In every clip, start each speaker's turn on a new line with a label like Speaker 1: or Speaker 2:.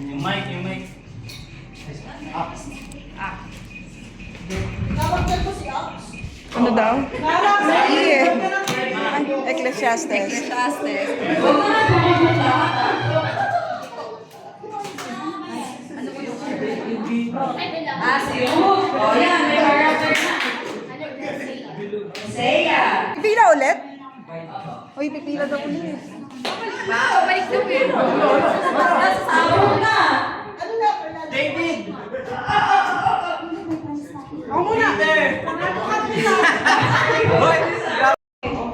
Speaker 1: Yung mic, yung mic.
Speaker 2: Ano daw? Sige. Ecclesiastes.
Speaker 3: Oh, yan. May character na. Seiya.
Speaker 2: Pipila ulit? Uy, pipila daw ulit.
Speaker 3: Balik na po yun. Nasa sawa mo na.
Speaker 1: David!
Speaker 2: Ako muna!
Speaker 1: Hoy!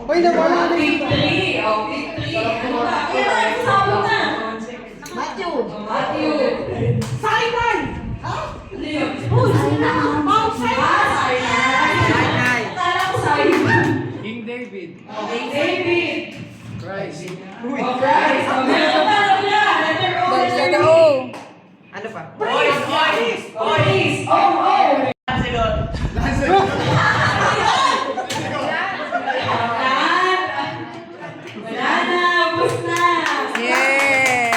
Speaker 2: Uy, nawala na.
Speaker 3: Victory. Oh, victory. Ano ba? Nasa sawa mo na. Matthew.
Speaker 2: Simon!
Speaker 3: Ano yun?
Speaker 2: Mount Sinai!
Speaker 3: Sinai. Kala ko Simon.
Speaker 1: King David.
Speaker 3: Okay, David.
Speaker 1: Christ.
Speaker 3: Oh, Christ. Oh, meron pa na. Letter O.
Speaker 2: Letter O.
Speaker 1: Ano pa?
Speaker 3: Boys. Oh.
Speaker 1: Lancelot.
Speaker 3: Wala na. Ubus na.
Speaker 2: Yay!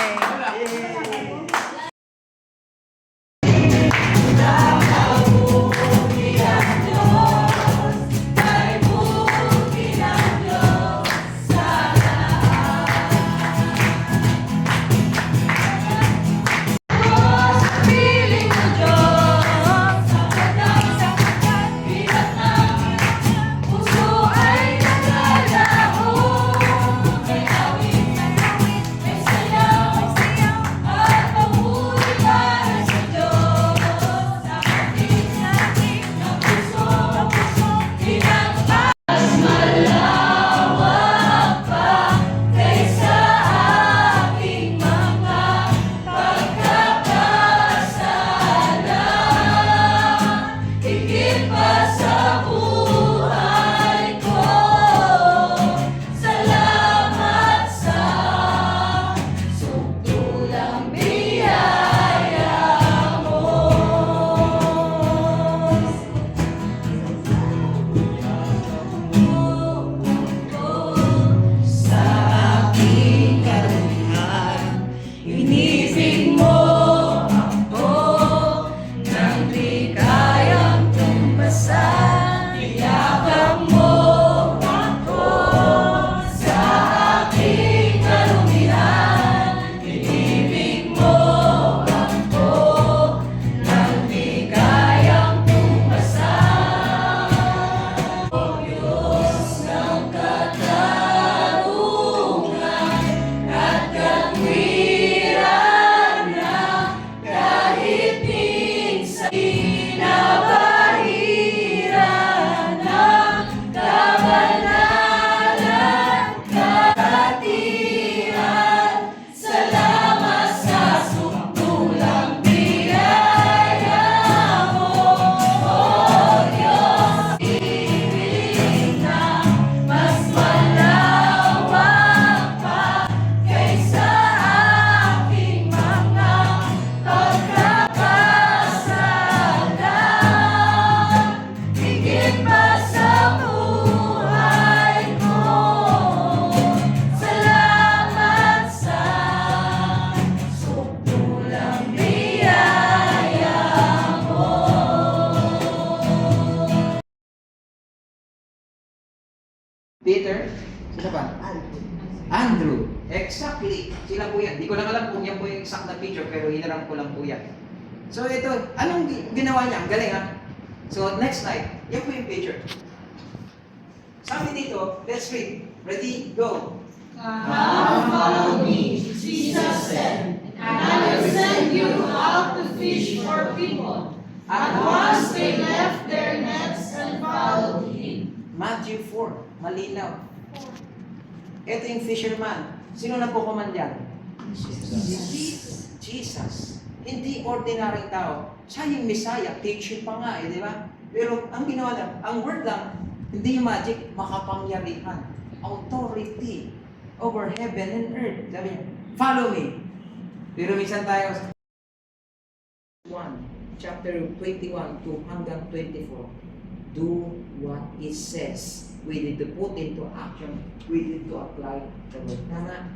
Speaker 4: Peter? Sino pa? Andrew. Exactly. Sila po yan. Di ko lang alam kung yan po yung exact na picture, pero hinaram ko lang po yan. So ito, anong ginawa niya? Ang galing ha? So next slide. Yan po yung picture. Sabi dito, let's read. Ready? Go.
Speaker 3: Come follow me, Jesus said, and I will send you out to fish for people. At once they left their nets and followed him.
Speaker 4: Matthew 4. Malinaw. Ito yung fisherman. Sino nagkukuman yan? Jesus. Hindi ordinary tao. Siya yung Messiah. Teacher pa nga di ba? Pero ang ginawa lang, ang word lang, hindi yung magic, makapangyarihan. Authority over heaven and earth. Sabi niya, follow me. Pero minsan tayo, 1, chapter 21 to hanggang 24, do what it says. We need to put into action. We need to apply the word. Tama?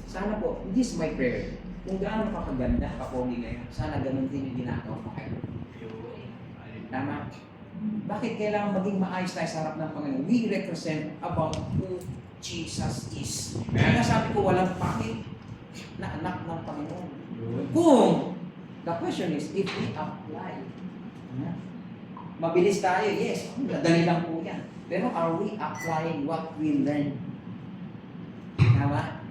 Speaker 4: Sana po, this is my prayer. kung gaano ka kaganda, kapogi ngayon, sana ganun din yung ginagawa mo kayo. Tama? Bakit kailangan maging maayos tayo sa harap ng Panginoon? We represent about who Jesus is. Kaya sabi ko, walang pangit na anak ng Panginoon. Kung, the question is, if we apply, mabilis tayo, yes, madali lang po yan. Pero are we applying what we learn? Tama?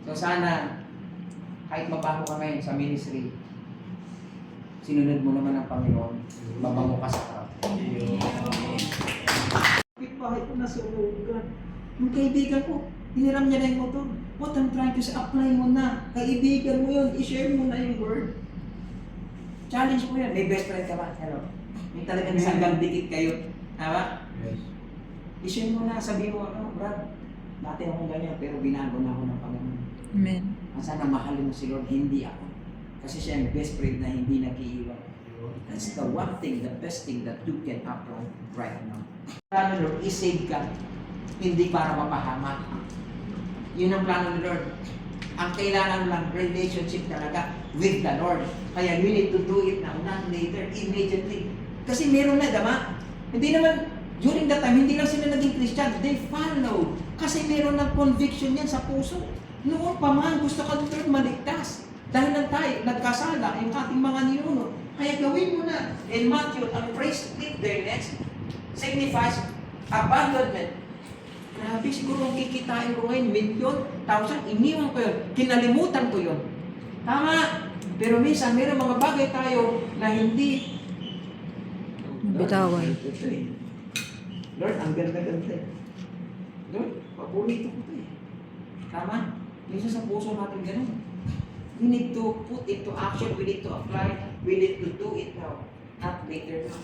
Speaker 4: So sana, kahit mabaho ka ngayon sa ministry, sinunod mo naman ang Panginoon, mabango ka sa harap. Bakit ko nasurugan? Yung kaibigan ko, hiniram niya na yung motor. What I'm trying to say, apply mo na. Kaibigan mo yun, i-share mo na yung word. Challenge mo yan. May best friend ka ba? Hello? May talagang sanggang dikit kayo. Tama?
Speaker 1: Yes.
Speaker 4: I-share mo na, sabihin mo, Brad, dati akong ganyan, pero binago na ako ng Panginoon.
Speaker 2: Amen.
Speaker 4: Sana mahalin mo si Lord, hindi ako. Kasi siya yung best friend na hindi nag-iiwan. That's the one thing, the best thing that you can apply right now. Plano ni Lord, isave ka, hindi para mapahamak. Yun ang plano ni Lord. Ang kailangan lang, relationship talaga with the Lord. Kaya you need to do it now, not later, immediately. Kasi meron na, dama. Hindi naman, during that time, hindi lang sila naging Christian. They follow. Kasi meron ng conviction yan sa puso. Noon pa man, gusto ka Lord maligtas. Dahil lang tayo, nagkasala, yung ating mga ninuno. Kaya gawin mo na. In Matthew, ang phrase, leave their nets, signifies abandonment. Grabe, siguro ang kikitain ko ngayon, milyon, thousand, iniwan ko yun. Kinalimutan ko yun. Tama. Pero minsan, mayroong mga bagay tayo na hindi
Speaker 2: Bitawan.
Speaker 4: Lord, ang ganda-ganda. Lord, paborito ko ito eh. Tama? Minsan sa puso natin ganun. We need to put into action, we need to apply, we need to do it now, not later now.